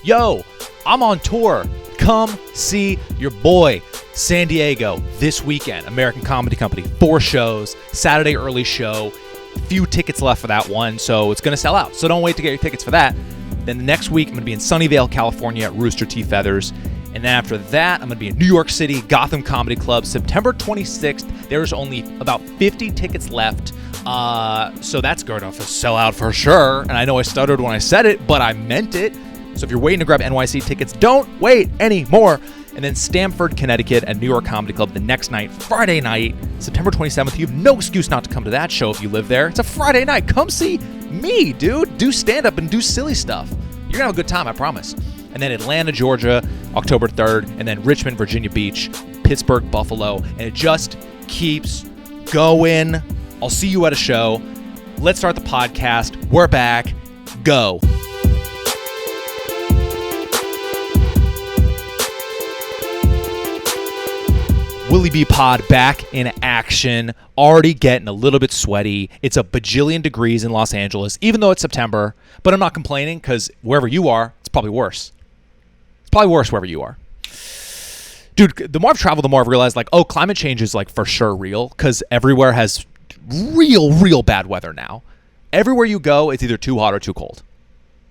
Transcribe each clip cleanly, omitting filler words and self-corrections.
Yo, I'm on tour. Come see your boy. San Diego this weekend. American Comedy Company. 4 shows. Saturday early show. Few tickets left for that one, so it's going to sell out. So don't wait to get your tickets for that. Then the next week, I'm going to be in Sunnyvale, California at Rooster Teeth Feathers. And then after that, I'm going to be in New York City, Gotham Comedy Club, September 26th. There's only about 50 tickets left. So that's going to sell out for sure. And I know I stuttered when I said it, but I meant it. So if you're waiting to grab NYC tickets, don't wait anymore. And then Stamford, Connecticut at New York Comedy Club the next night, Friday night, September 27th. You have no excuse not to come to that show if you live there. It's a Friday night. Come see me, dude. Do stand-up and do silly stuff. You're going to have a good time, I promise. And then Atlanta, Georgia, October 3rd. And then Richmond, Virginia Beach, Pittsburgh, Buffalo. And it just keeps going. I'll see you at a show. Let's start the podcast. We're back. Go. Willy B Pod back in action, already getting a little bit sweaty. It's a bajillion degrees in Los Angeles, even though it's September, but I'm not complaining because wherever you are, it's probably worse. It's probably worse wherever you are. Dude, the more I've traveled, the more I've realized, like, oh, climate change is, like, for sure real because everywhere has real bad weather now. Everywhere you go, it's either too hot or too cold.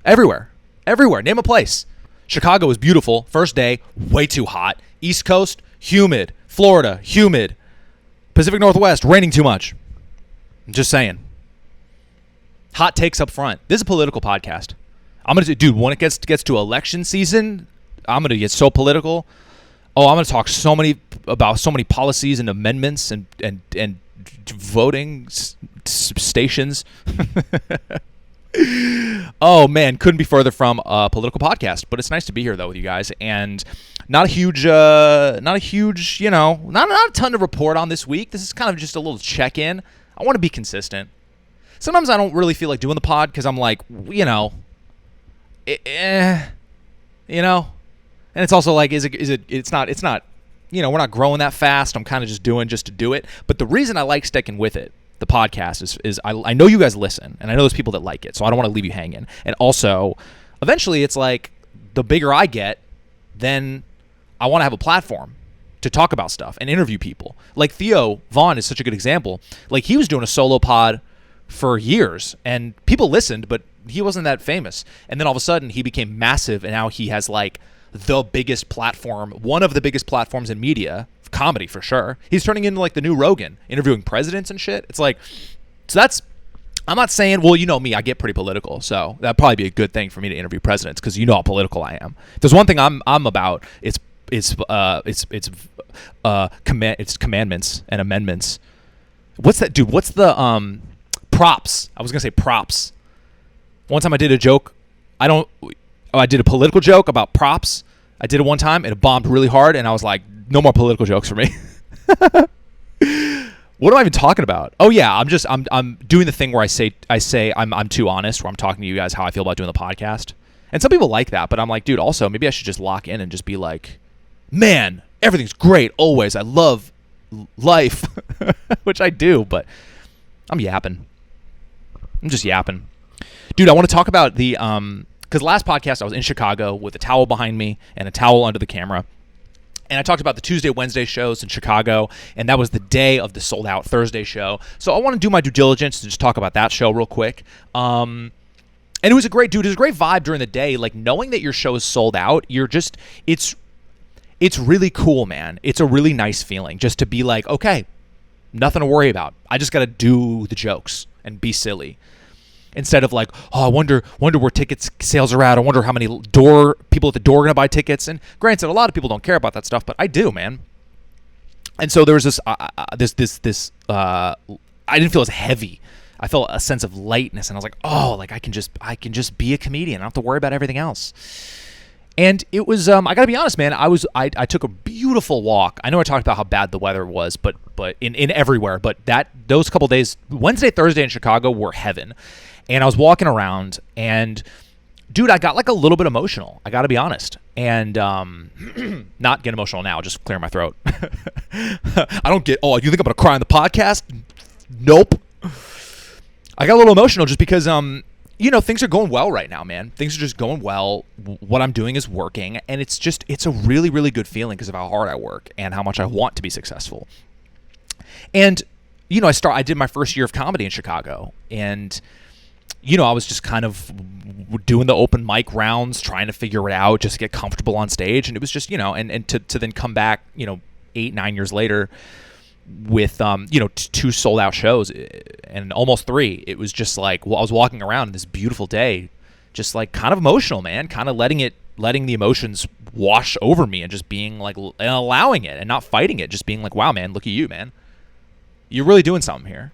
Everywhere. Name a place. Chicago is beautiful. First day, way too hot. East Coast, humid. Florida, humid. Pacific Northwest, raining too much. I'm just saying. Hot takes up front. This is a political podcast. I'm gonna dude, when it gets to election season, I'm gonna get so political. Oh, I'm gonna talk about so many policies and amendments and voting stations. Oh man, couldn't be further from a political podcast. But it's nice to be here though with you guys, and not a huge, not a ton to report on this week. This is kind of just a little check-in. I want to be consistent. Sometimes I don't really feel like doing the pod because I'm like, and it's also like, it's not, we're not growing that fast. I'm kind of just doing just to do it. But the reason I like sticking with it, the podcast, is I know you guys listen, and I know there's people that like it, so I don't want to leave you hanging. And also, eventually, it's like the bigger I get, then I want to have a platform to talk about stuff and interview people. Like Theo Vaughn is such a good example. Like he was doing a solo pod for years, and people listened, but he wasn't that famous. And then all of a sudden, he became massive, and now he has like the biggest platform, one of the biggest platforms in media. Comedy for sure. He's turning into like the new Rogan, interviewing presidents and shit. It's like, so that's, I'm not saying, well, you know me, I get pretty political, so that'd probably be a good thing for me to interview presidents because you know how political I am. If there's one thing I'm about, it's commandments and amendments. What's that, dude? What's the props? I was gonna say props. One time I did a joke. I did a political joke about props. I did it one time and it bombed really hard, and I was like, no more political jokes for me. What am I even talking about? Oh yeah, I'm doing the thing where I say I'm too honest, where I'm talking to you guys how I feel about doing the podcast. And some people like that, but I'm like, dude, also maybe I should just lock in and just be like, man, everything's great always. I love life, which I do, but I'm yapping. I'm just yapping. Dude, I want to talk about the because last podcast I was in Chicago with a towel behind me and a towel under the camera. And I talked about the Tuesday, Wednesday shows in Chicago, and that was the day of the sold-out Thursday show. So I want to do my due diligence to just talk about that show real quick. And it was a great vibe during the day. Like, knowing that your show is sold out, it's really cool, man. It's a really nice feeling just to be like, okay, nothing to worry about. I just got to do the jokes and be silly. Instead of like, oh, I wonder where tickets sales are at. I wonder how many people at the door are going to buy tickets. And granted, a lot of people don't care about that stuff, but I do, man. And so there was this, I didn't feel as heavy. I felt a sense of lightness, and I was like, oh, like I can just be a comedian. I don't have to worry about everything else. And it was, I got to be honest, man. I took a beautiful walk. I know I talked about how bad the weather was, but in everywhere. But those couple days, Wednesday, Thursday in Chicago were heaven. And I was walking around, and dude, I got like a little bit emotional. I got to be honest. And not get emotional now, just clear my throat. I don't get, oh, you think I'm going to cry on the podcast? Nope. I got a little emotional just because things are going well right now, man. Things are just going well. What I'm doing is working, and it's a really, really good feeling because of how hard I work and how much I want to be successful. And, I did my first year of comedy in Chicago, and, I was just kind of doing the open mic rounds, trying to figure it out, just to get comfortable on stage. And it was just, and to then come back, 8-9 years later with, 2 sold out shows and almost 3, it was just like, I was walking around this beautiful day, just like kind of emotional, man, kind of letting the emotions wash over me and just being like, and allowing it and not fighting it, just being like, wow, man, look at you, man. You're really doing something here.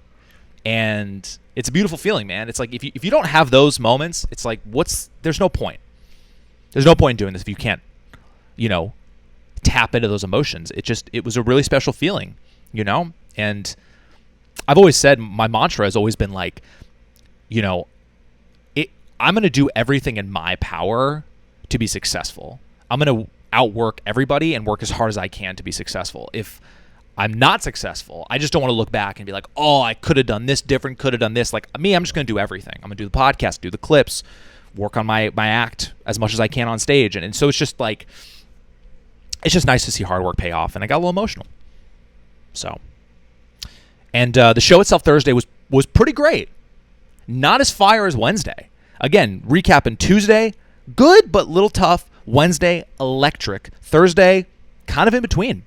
And it's a beautiful feeling, man. It's like, if you don't have those moments, it's like, there's no point. There's no point in doing this if you can't, tap into those emotions. It was a really special feeling, and I've always said, my mantra has always been like, I'm going to do everything in my power to be successful. I'm going to outwork everybody and work as hard as I can to be successful. If I'm not successful, I just don't want to look back and be like, oh, I could have done this different, could have done this. Like me, I'm just going to do everything. I'm going to do the podcast, do the clips, work on my act as much as I can on stage. And so it's just like, it's just nice to see hard work pay off. And I got a little emotional. So, and the show itself Thursday was pretty great. Not as fire as Wednesday. Again, recapping: Tuesday, good but little tough. Wednesday, electric. Thursday, kind of in between.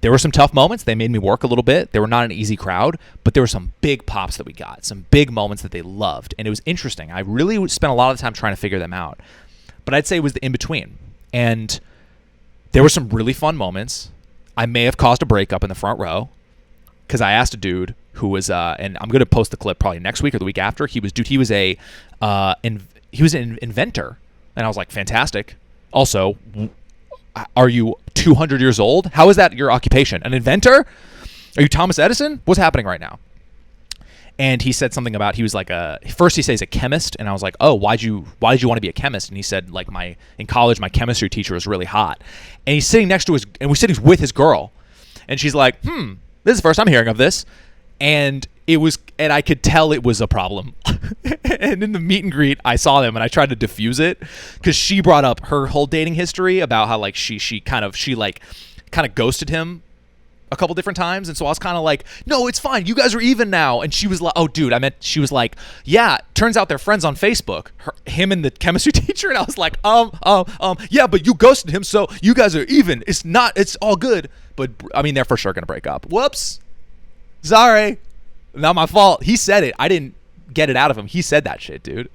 There were some tough moments. They made me work a little bit. They were not an easy crowd, but there were some big pops that we got, some big moments that they loved, and it was interesting. I really spent a lot of time trying to figure them out, but I'd say it was the in-between, and there were some really fun moments. I may have caused a breakup in the front row because I asked a dude who was, and I'm going to post the clip probably next week or the week after. He was an inventor, and I was like, fantastic. Also, are you 200 years old? How is that your occupation? An inventor? Are you Thomas Edison? What's happening right now? And he said something about, he was like first he says a chemist, and I was like, oh, why did you want to be a chemist? And he said, like, in college my chemistry teacher was really hot. And he's sitting next to we're sitting with his girl, and she's like, this is the first I'm hearing of this. And I could tell it was a problem. And in the meet and greet, I saw them and I tried to diffuse it because she brought up her whole dating history about how like she kind of ghosted him a couple different times. And so I was kind of like, no, it's fine. You guys are even now. And she was like, oh, dude, she was like, yeah, turns out they're friends on Facebook, him and the chemistry teacher. And I was like, yeah, but you ghosted him. So you guys are even. It's all good. But I mean, they're for sure going to break up. Whoops. Sorry. Not my fault. He said it. I didn't get it out of him. He said that shit, dude.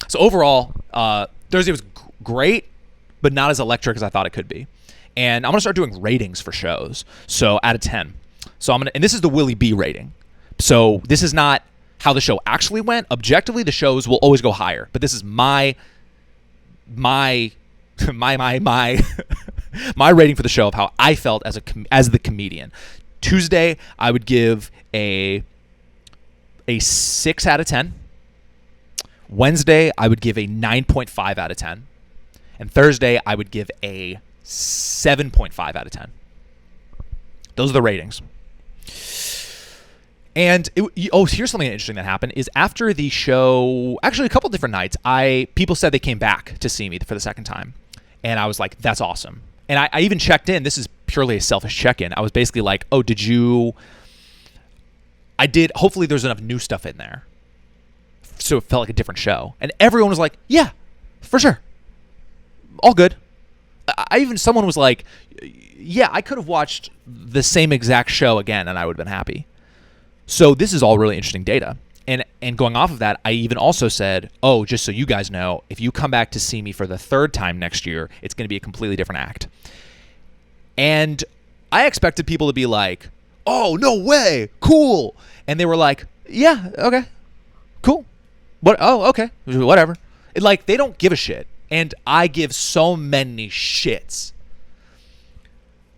So overall, Thursday was great, but not as electric as I thought it could be. And I'm going to start doing ratings for shows. So out of 10. So and this is the Willy B rating. So this is not how the show actually went. Objectively, the shows will always go higher. But this is my my rating for the show of how I felt as the comedian. Tuesday, I would give a 6 out of 10. Wednesday, I would give a 9.5 out of 10. And Thursday, I would give a 7.5 out of 10. Those are the ratings. And here's something interesting that happened is after the show, actually a couple different nights, people said they came back to see me for the second time. And I was like, that's awesome. And I even checked in. This is purely a selfish check-in. I was basically like, oh, I did. Hopefully there's enough new stuff in there. So it felt like a different show. And everyone was like, yeah, for sure. All good. Someone was like, yeah, I could have watched the same exact show again and I would have been happy. So this is all really interesting data. And going off of that, I even also said, oh, just so you guys know, if you come back to see me for the third time next year, it's going to be a completely different act. And I expected people to be like, oh, no way, cool. And they were like, yeah, okay, cool. What? Oh, okay, whatever. Like, they don't give a shit. And I give so many shits.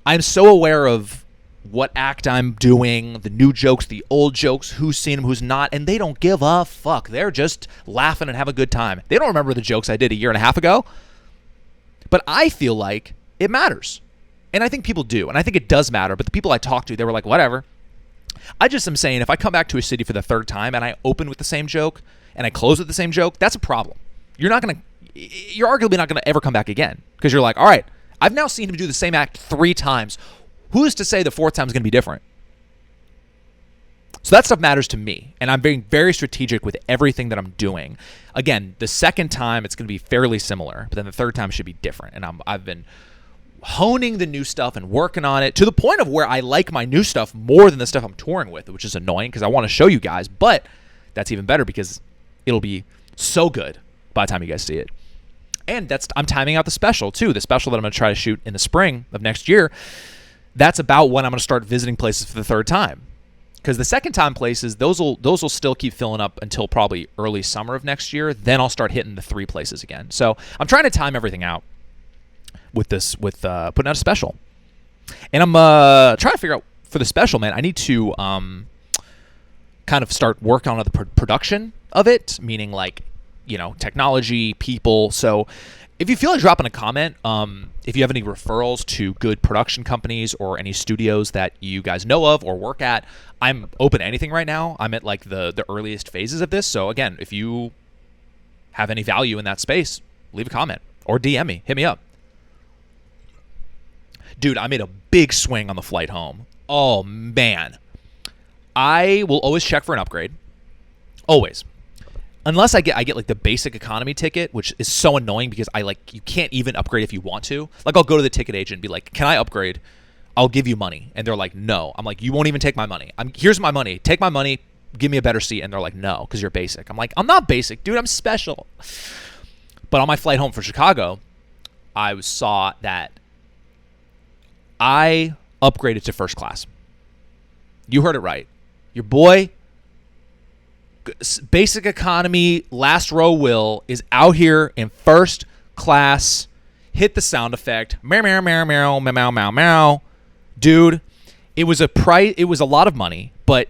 I'm so aware of what act I'm doing, the new jokes, the old jokes, who's seen them, who's not, and they don't give a fuck. They're just laughing and having a good time. They don't remember the jokes I did a year and a half ago, but I feel like it matters. And I think people do, and I think it does matter, but the people I talk to, they were like, whatever. I just am saying if I come back to a city for the third time and I open with the same joke and I close with the same joke, that's a problem. You're arguably not going to ever come back again because you're like, all right, I've now seen him do the same act 3 times. Who is to say the 4th time is going to be different? So that stuff matters to me, and I'm being very strategic with everything that I'm doing. Again, the second time it's going to be fairly similar, but then the third time should be different. And I've been honing the new stuff and working on it to the point of where I like my new stuff more than the stuff I'm touring with, which is annoying because I want to show you guys. But that's even better because it'll be so good by the time you guys see it. And I'm timing out the special too. The special that I'm going to try to shoot in the spring of next year. That's about when I'm going to start visiting places for the third time. Because the second time places, those will still keep filling up until probably early summer of next year. Then I'll start hitting the 3 places again. So I'm trying to time everything out with putting out a special. And I'm trying to figure out for the special, man, I need to kind of start working on the production of it, meaning like, technology, people. So if you feel like dropping a comment, if you have any referrals to good production companies or any studios that you guys know of or work at, I'm open to anything right now. I'm at like the earliest phases of this. So again, if you have any value in that space, leave a comment or DM me, hit me up. Dude, I made a big swing on the flight home. Oh man. I will always check for an upgrade. Always. Unless I get like the basic economy ticket, which is so annoying because you can't even upgrade if you want to. Like I'll go to the ticket agent and be like, "Can I upgrade? I'll give you money." And they're like, "No." I'm like, "You won't even take my money. Here's my money. Take my money. Give me a better seat." And they're like, "No, because you're basic." I'm like, "I'm not basic, dude. I'm special." But on my flight home from Chicago, I saw that I upgraded to first class. You heard it right. Your boy, basic economy, last row Will, is out here in first class. Hit the sound effect. Meow, meow, meow, meow, meow, meow, meow. Dude, it was a lot of money, but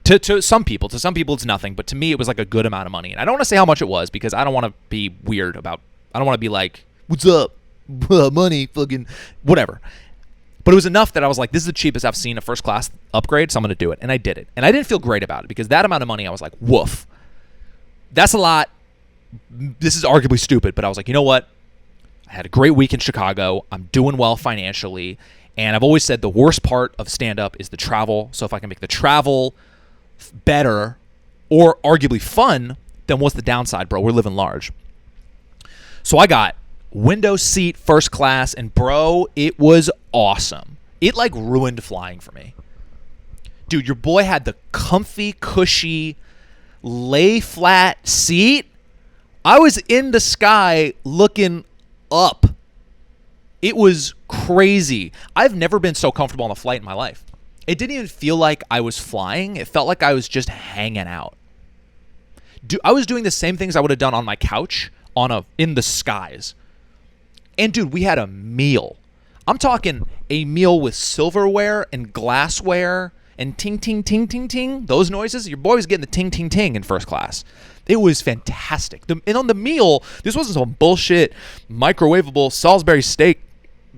to some people it's nothing, but to me it was like a good amount of money. And I don't want to say how much it was because I don't want to be weird I don't want to be like, "What's up? Money, fucking whatever." But it was enough that I was like, this is the cheapest I've seen a first class upgrade, so I'm going to do it. And I did it. And I didn't feel great about it because that amount of money, I was like, woof. That's a lot. This is arguably stupid, but I was like, you know what? I had a great week in Chicago. I'm doing well financially. And I've always said the worst part of stand-up is the travel. So if I can make the travel better or arguably fun, then what's the downside, bro? We're living large. So I got window seat first class, and bro, it was awesome. It like ruined flying for me. Dude, your boy had the comfy, cushy, lay flat seat. I was in the sky looking up. It was crazy. I've never been so comfortable on a flight in my life. It didn't even feel like I was flying. It felt like I was just hanging out. Dude, I was doing the same things I would have done on my couch in the skies. And dude, we had a meal. I'm talking a meal with silverware and glassware and ting, ting, ting, ting, ting. Those noises, your boy was getting the ting, ting, ting in first class. It was fantastic. And on the meal, this wasn't some bullshit microwavable Salisbury steak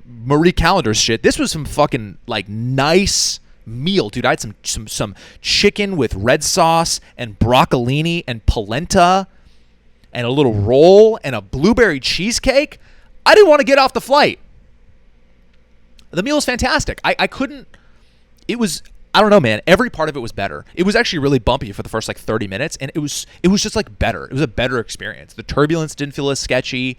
Marie Callender's shit. This was some fucking like nice meal, dude. I had some chicken with red sauce and broccolini and polenta and a little roll and a blueberry cheesecake. I didn't want to get off the flight. The meal was fantastic. I couldn't. It was, I don't know, man. Every part of it was better. It was actually really bumpy for the first like 30 minutes, and it was just like better. It was a better experience. The turbulence didn't feel as sketchy.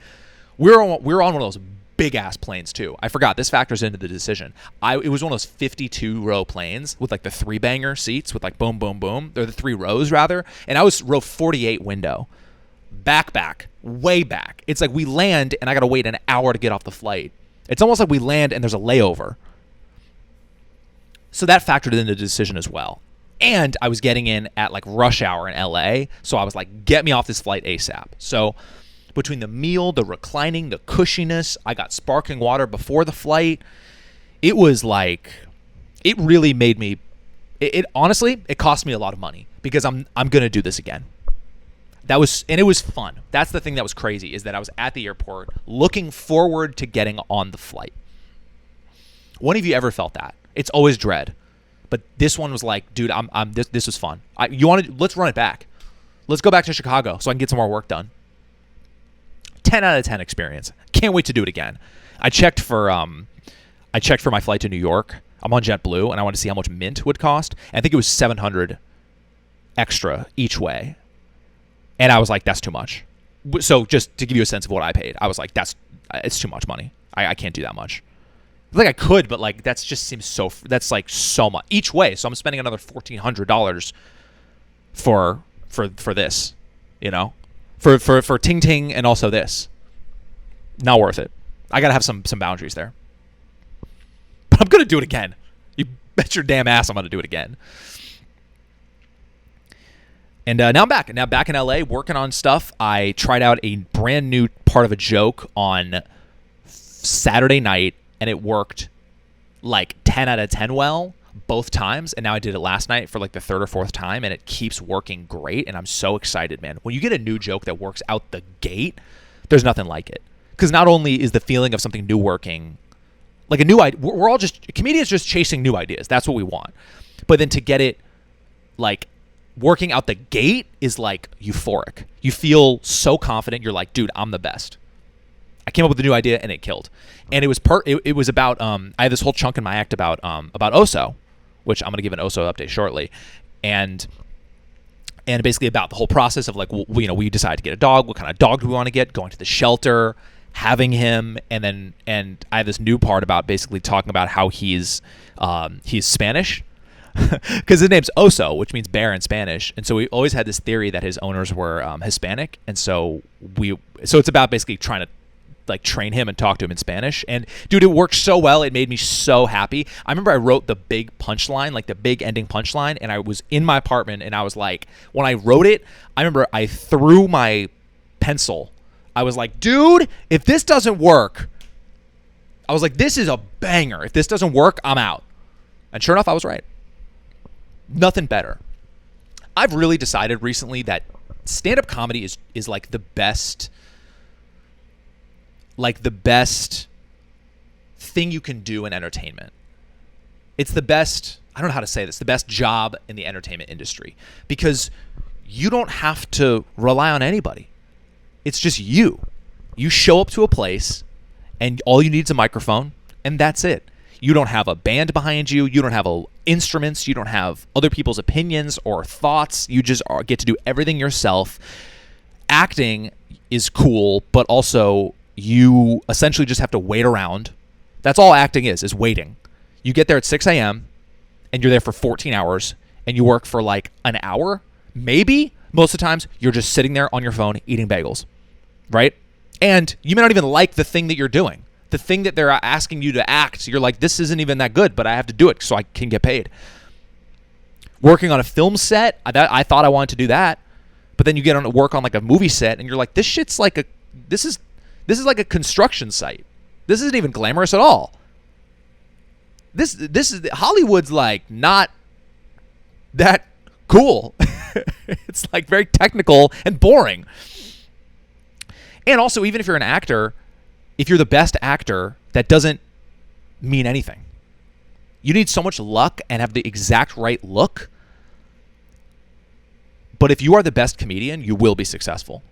We were on one of those big ass planes too. I forgot this factors into the decision. It was one of those 52 row planes with like the 3-banger seats with like boom, boom, boom. They're the 3 rows rather, and I was row 48 window. Back, way back. It's like we land and I gotta wait an hour to get off the flight. It's almost like we land and there's a layover. So that factored into the decision as well. And I was getting in at like rush hour in LA, so I was like, get me off this flight ASAP. So between the meal, the reclining, the cushiness, I got sparkling water before the flight. It was like, it really made me, it honestly, it cost me a lot of money because I'm gonna do this again. And it was fun. That's the thing that was crazy, is that I was at the airport looking forward to getting on the flight. When have you ever felt that? It's always dread. But this one was like, dude, this was fun. Let's run it back. Let's go back to Chicago so I can get some more work done. 10 out of 10 experience. Can't wait to do it again. I checked for my flight to New York. I'm on JetBlue, and I wanted to see how much Mint would cost. And I think it was $700 extra each way. And I was like, that's too much. So just to give you a sense of what I paid, I was like, it's too much money. I can't do that much. Like I could, but like that's just seems that's like so much each way. So I'm spending another $1,400 for this, for Ting Ting and also this. Not worth it. I gotta have some boundaries there. But I'm gonna do it again. You bet your damn ass I'm gonna do it again. And now I'm back. Now back in LA working on stuff. I tried out a brand new part of a joke on Saturday night, and it worked like 10 out of 10 well both times. And now I did it last night for like the third or fourth time, and it keeps working great. And I'm so excited, man. When you get a new joke that works out the gate, there's nothing like it. Because not only is the feeling of something new working, like a new idea, we're all just, comedians just chasing new ideas. That's what we want. But then to get it like working out the gate is like euphoric. You feel so confident. You're like, dude, I'm the best. I came up with a new idea and it killed. And it was about I have this whole chunk in my act about Oso, which I'm going to give an Oso update shortly. And basically about the whole process of like, we decided to get a dog. What kind of dog do we want to get? Going to the shelter, having him, and I have this new part about basically talking about how he's Spanish. Because his name's Oso, which means bear in Spanish, and so we always had this theory that his owners were Hispanic, and so it's about basically trying to like train him and talk to him in Spanish. And dude, it worked so well. It made me so happy. I remember I wrote the big punchline, like the big ending punchline, and I was in my apartment, and I was like, when I wrote it, I remember I threw my pencil. I was like, dude, if this doesn't work, I was like, this is a banger. If this doesn't work, I'm out. And sure enough, I was right. Nothing better. I've really decided recently that stand-up comedy is like the best thing you can do in entertainment. It's the best, I don't know how to say this, the best job in the entertainment industry, because you don't have to rely on anybody. It's just you. You show up to a place and all you need is a microphone, and that's it. You don't have a band behind you. You don't have instruments. You don't have other people's opinions or thoughts. You just get to do everything yourself. Acting is cool, but also you essentially just have to wait around. That's all acting is waiting. You get there at 6 a.m. and you're there for 14 hours, and you work for like an hour, maybe. Most of the times, you're just sitting there on your phone eating bagels, right? And you may not even like the thing that you're doing. The thing that they're asking you to act, you're like, this isn't even that good, but I have to do it so I can get paid. Working on a film set, I thought I wanted to do that, but then you get on to work on like a movie set, and you're like, this shit's like this is like a construction site. This isn't even glamorous at all. This is Hollywood's like not that cool. It's like very technical and boring. And also, even if you're an actor, if you're the best actor, that doesn't mean anything. You need so much luck and have the exact right look. But if you are the best comedian, you will be successful.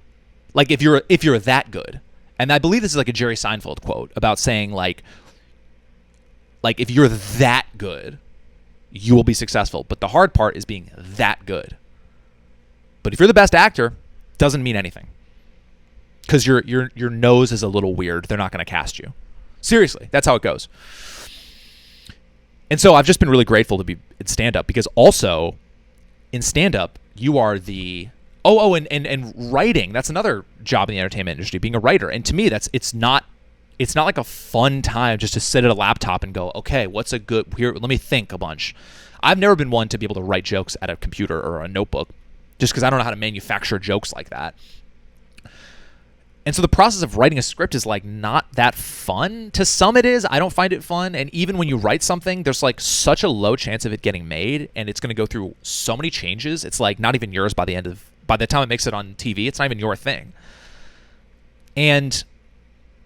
Like if you're that good. And I believe this is like a Jerry Seinfeld quote about saying like if you're that good, you will be successful. But the hard part is being that good. But if you're the best actor, doesn't mean anything. Because your nose is a little weird. They're not going to cast you. Seriously, that's how it goes. And so I've just been really grateful to be in stand-up, because also in stand-up, you are the... and writing, that's another job in the entertainment industry, being a writer. And to me, it's not like a fun time just to sit at a laptop and go, okay, what's a good... Here, let me think a bunch. I've never been one to be able to write jokes at a computer or a notebook, just because I don't know how to manufacture jokes like that. And so the process of writing a script is like not that fun. To some it is. I don't find it fun. And even when you write something, there's like such a low chance of it getting made, and it's going to go through so many changes. It's like not even yours by the time it makes it on TV. It's not even your thing. And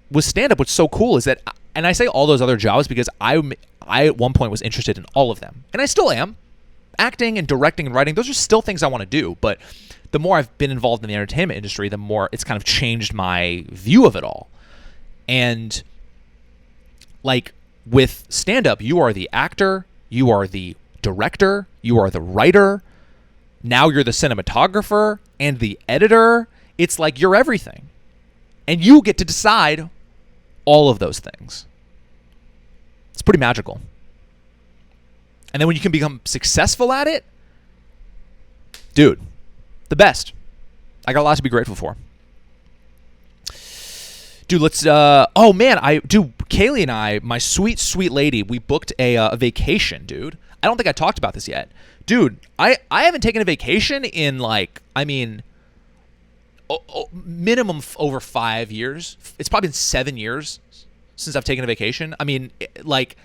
with stand-up, what's so cool is that, and I say all those other jobs because I I at one point was interested in all of them, and I still am. Acting and directing and writing, those are still things I want to do, but the more I've been involved in the entertainment industry, the more it's kind of changed my view of it all. And like with stand-up, you are the actor, you are the director, you are the writer, now you're the cinematographer and the editor. It's like you're everything. And you get to decide all of those things. It's pretty magical. And then when you can become successful at it, dude, the best. I got a lot to be grateful for. Dude, let's, Kaylee and I, my sweet, sweet lady, we booked a vacation, dude. I don't think I talked about this yet. Dude, I haven't taken a vacation in minimum over 5 years. It's probably been 7 years since I've taken a vacation. I mean, like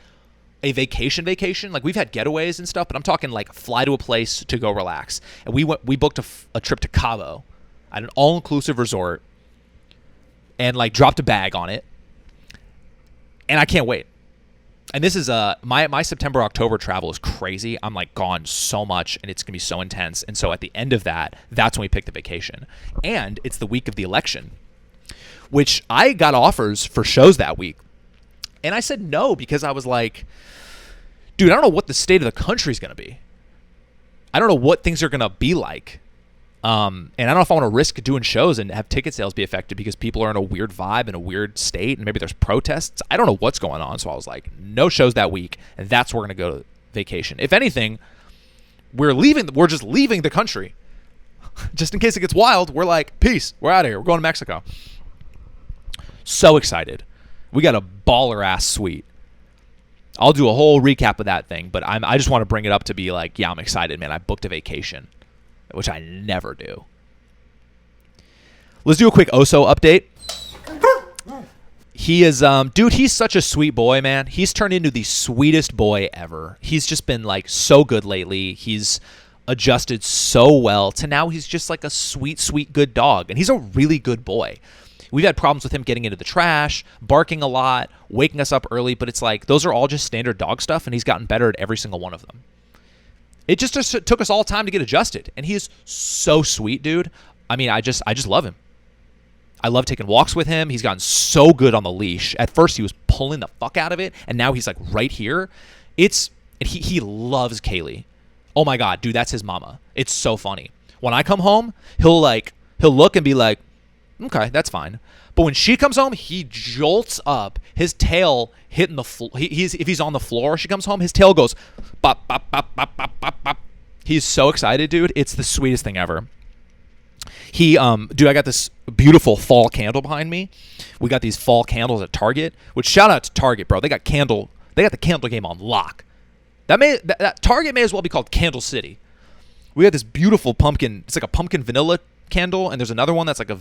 a vacation. Like we've had getaways and stuff, but I'm talking like fly to a place to go relax. And we booked a trip to Cabo at an all-inclusive resort and like dropped a bag on it. And I can't wait. And this is my September, October travel is crazy. I'm like gone so much and it's going to be so intense. And so at the end of that's when we picked the vacation. And it's the week of the election, which I got offers for shows that week. And I said no because I was like, dude, I don't know what the state of the country is going to be. I don't know what things are going to be like. And I don't know if I want to risk doing shows and have ticket sales be affected because people are in a weird vibe, in a weird state, and maybe there's protests. I don't know what's going on. So I was like, no shows that week, and that's where we're going to go to vacation. If anything, we're just leaving the country. Just in case it gets wild, we're like, peace, we're out of here. We're going to Mexico. So excited. We got a baller-ass suite. I'll do a whole recap of that thing, but I just want to bring it up to be like, yeah, I'm excited, man. I booked a vacation, which I never do. Let's do a quick Oso update. He is, dude, he's such a sweet boy, man. He's turned into the sweetest boy ever. He's just been like so good lately. He's adjusted so well to now he's just like a sweet, sweet, good dog. And he's a really good boy. We've had problems with him getting into the trash, barking a lot, waking us up early, but it's like those are all just standard dog stuff, and he's gotten better at every single one of them. It just took us all time to get adjusted, and he is so sweet, dude. I mean, I just love him. I love taking walks with him. He's gotten so good on the leash. At first, he was pulling the fuck out of it, and now he's like right here. He loves Kaylee. Oh my god, dude, that's his mama. It's so funny. When I come home, he'll look and be like, okay, that's fine. But when she comes home, he jolts up, his tail hitting the floor. If he's on the floor, she comes home, his tail goes bop, bop, bop, bop, bop, bop, bop. He's so excited, dude. It's the sweetest thing ever. Dude, I got this beautiful fall candle behind me. We got these fall candles at Target, which shout out to Target, bro. They got the candle game on lock. That Target may as well be called Candle City. We got this beautiful pumpkin. It's like a pumpkin vanilla candle, and there's another one that's like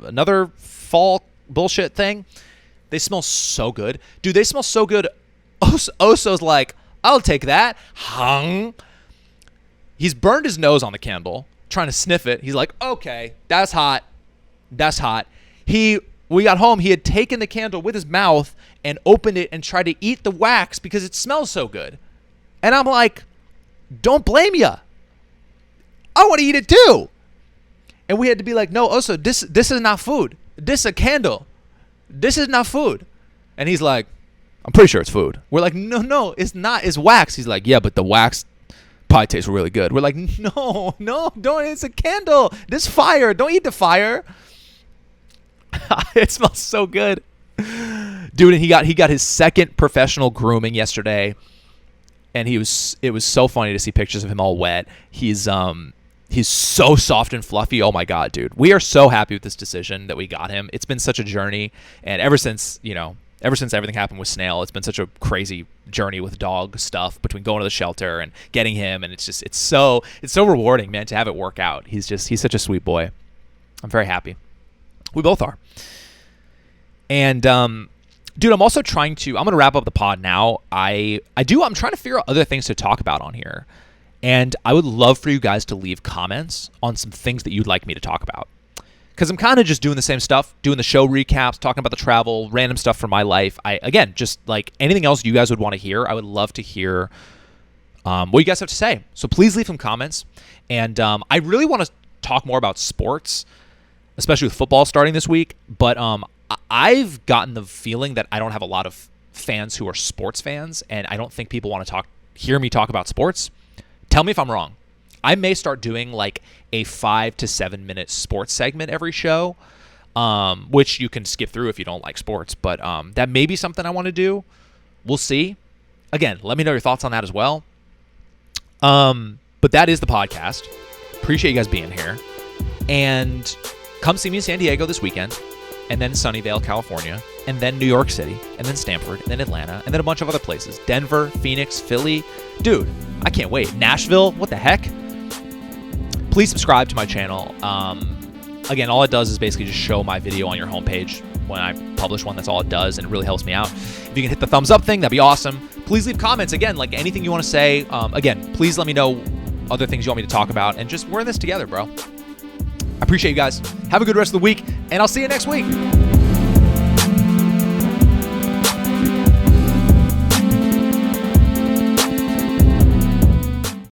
another fall bullshit thing. They smell so good. Dude, they smell so good. Oso's like, I'll take that. Hung. He's burned his nose on the candle, trying to sniff it. He's like, okay, that's hot. That's hot. We got home, he had taken the candle with his mouth and opened it and tried to eat the wax because it smells so good. And I'm like, don't blame ya. I want to eat it too. And we had to be like, no, Oso, this is not food. This is a candle. This is not food. And he's like, I'm pretty sure it's food. We're like, no, it's not. It's wax. He's like, yeah, but the wax probably tastes really good. We're like, no, don't. It's a candle. This fire. Don't eat the fire. It smells so good. Dude, and he got his second professional grooming yesterday. And it was so funny to see pictures of him all wet. He's so soft and fluffy. Oh my god, dude. We are so happy with this decision that we got him. It's been such a journey, and ever since everything happened with Snail, it's been such a crazy journey with dog stuff between going to the shelter and getting him, and it's so rewarding, man, to have it work out. He's such a sweet boy. I'm very happy. We both are. And dude, I'm also I'm going to wrap up the pod now. I'm trying to figure out other things to talk about on here. And I would love for you guys to leave comments on some things that you'd like me to talk about. because I'm kind of just doing the same stuff, doing the show recaps, talking about the travel, random stuff from my life. Again, just like anything else you guys would want to hear, I would love to hear what you guys have to say. So please leave some comments. And I really want to talk more about sports, especially with football starting this week. But I've gotten the feeling that I don't have a lot of fans who are sports fans, and I don't think people want to hear me talk about sports. Tell me if I'm wrong. I may start doing like a 5 to 7 minute sports segment every show, which you can skip through if you don't like sports. But that may be something I want to do. We'll see. Again, let me know your thoughts on that as well. But that is the podcast. Appreciate you guys being here. And come see me in San Diego this weekend, and then Sunnyvale, California, and then New York City, and then Stanford, and then Atlanta, and then a bunch of other places. Denver, Phoenix, Philly. Dude, I can't wait. Nashville, what the heck? Please subscribe to my channel. Again, all it does is basically just show my video on your homepage when I publish one. That's all it does, and it really helps me out. If you can hit the thumbs up thing, that'd be awesome. Please leave comments. Again, like anything you want to say. Again, please let me know other things you want me to talk about, and just we're in this together, bro. I appreciate you guys. Have a good rest of the week, and I'll see you next week.